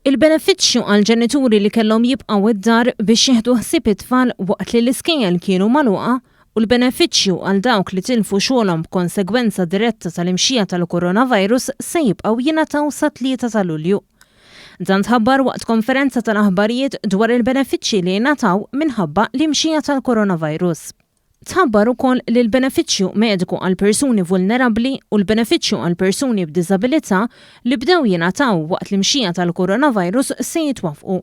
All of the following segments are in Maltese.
Il-benefiċċju għal ġenituri li kellhom jibqgħu id-dar biex jieħdu ħsieb it-tfal waqt li l-iskejjel kienu magħluqa u l-benefiċċju għal dawk li tilfu xogħolhom b'konsegwenza diretta tal-imxija tal-coronavirus se jibqgħu jingħataw sa 3 ta' Lulju. Dan tħabbar waqt konferenza tal-aħbarijiet dwar il-benefiċċji li jingħataw minħabba l-imxija tal-coronavirus. Tħabbar ukoll li l-benefiċċju mediku għal persuni vulnerabbli u l-benefiċċju għal persuni b'diżabilità li bdew jingħataw waqt l-imxija tal-coronavirus se jitwaffqu,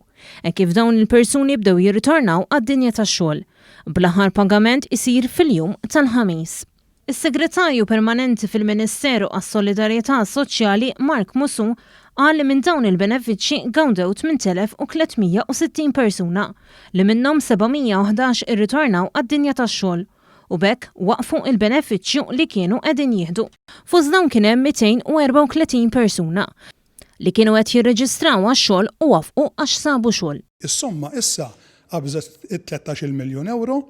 kif dawn il-persuni bdew jirritornaw għad-dinja tax-xogħol. Bl-aħħar pagament isir fil-jum tal-ħamis. Is-Segretarju Permanenti fil-Ministeru għas-Solidarjetà Soċjali Mark Musu qal li minn dawn il-benefiċċji gawdew 8,360 persuna li minnhom 711 irritornaw għad-dinja tax-xogħol u bekk waqfu il-benefiċċju li kienu qegħdin jieħdu. Fost dawn kien hemm 234 persuna li kienu qed jirreġistraw għax-xogħol u wafqu għax sabu xogħol. Is-somma issa qabżet 13 miljun euro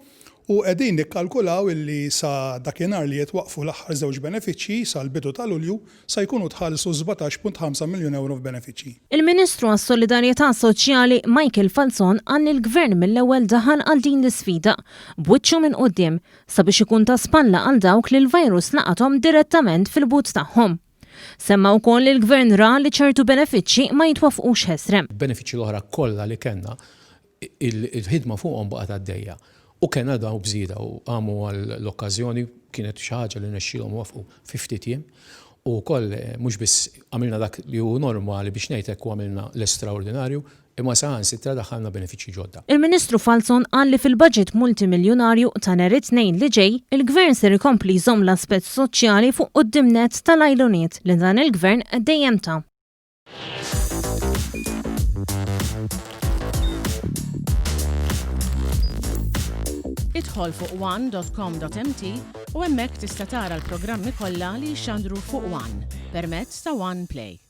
u qegħdin nikkalkulaw illi sa dakinhar li jitwaqfu l-aħħar żewġ benefiċċji sal-bidu ta' Lulju sa jkunu tħallsu 17.5 miljun euro f'benefiċċji. Il-Ministru għas-Solidarjetà Soċjali Michael Falzon għal l-Gvern mill-ewwel daħal għal din l-isfida b'wiċċu minn quddiem sabiex ikun ta' spalla għal dawk li l-virus laqathom direttament fil-but tagħhom. Semma wkoll li l-Gvern ra li ċertu benefiċċji ma jitwafqux ħesrem. Benefiċċji l-oħra kollha li kellna il-ħidma fuqhom baqgħet għaddejja. U kena daw bżida u għamu għall-okkazjoni kienet xi ħaġa li nexxilhom wafqu fi ftit jiem u wkoll mhux biss għamilna dak li hu normali biex ngħidlek u għamilna l-estraordinarju imma saħansitra daħħalna benefiċċji ġodda. Il-Ministru Falzon qal li fil-budget multimiljonarju ta' nhar it-tnejn li ġej, il-Gvern ser ikompli jżomm l-aspett soċjali fuq quddiem-net tal-għajluniet li dan il-Gvern dejjem ta'. Idħol fuq one.com.mt u hemmhekk tista' tara l-programmi kollha li jxandru fuq One permezz ta' One Play.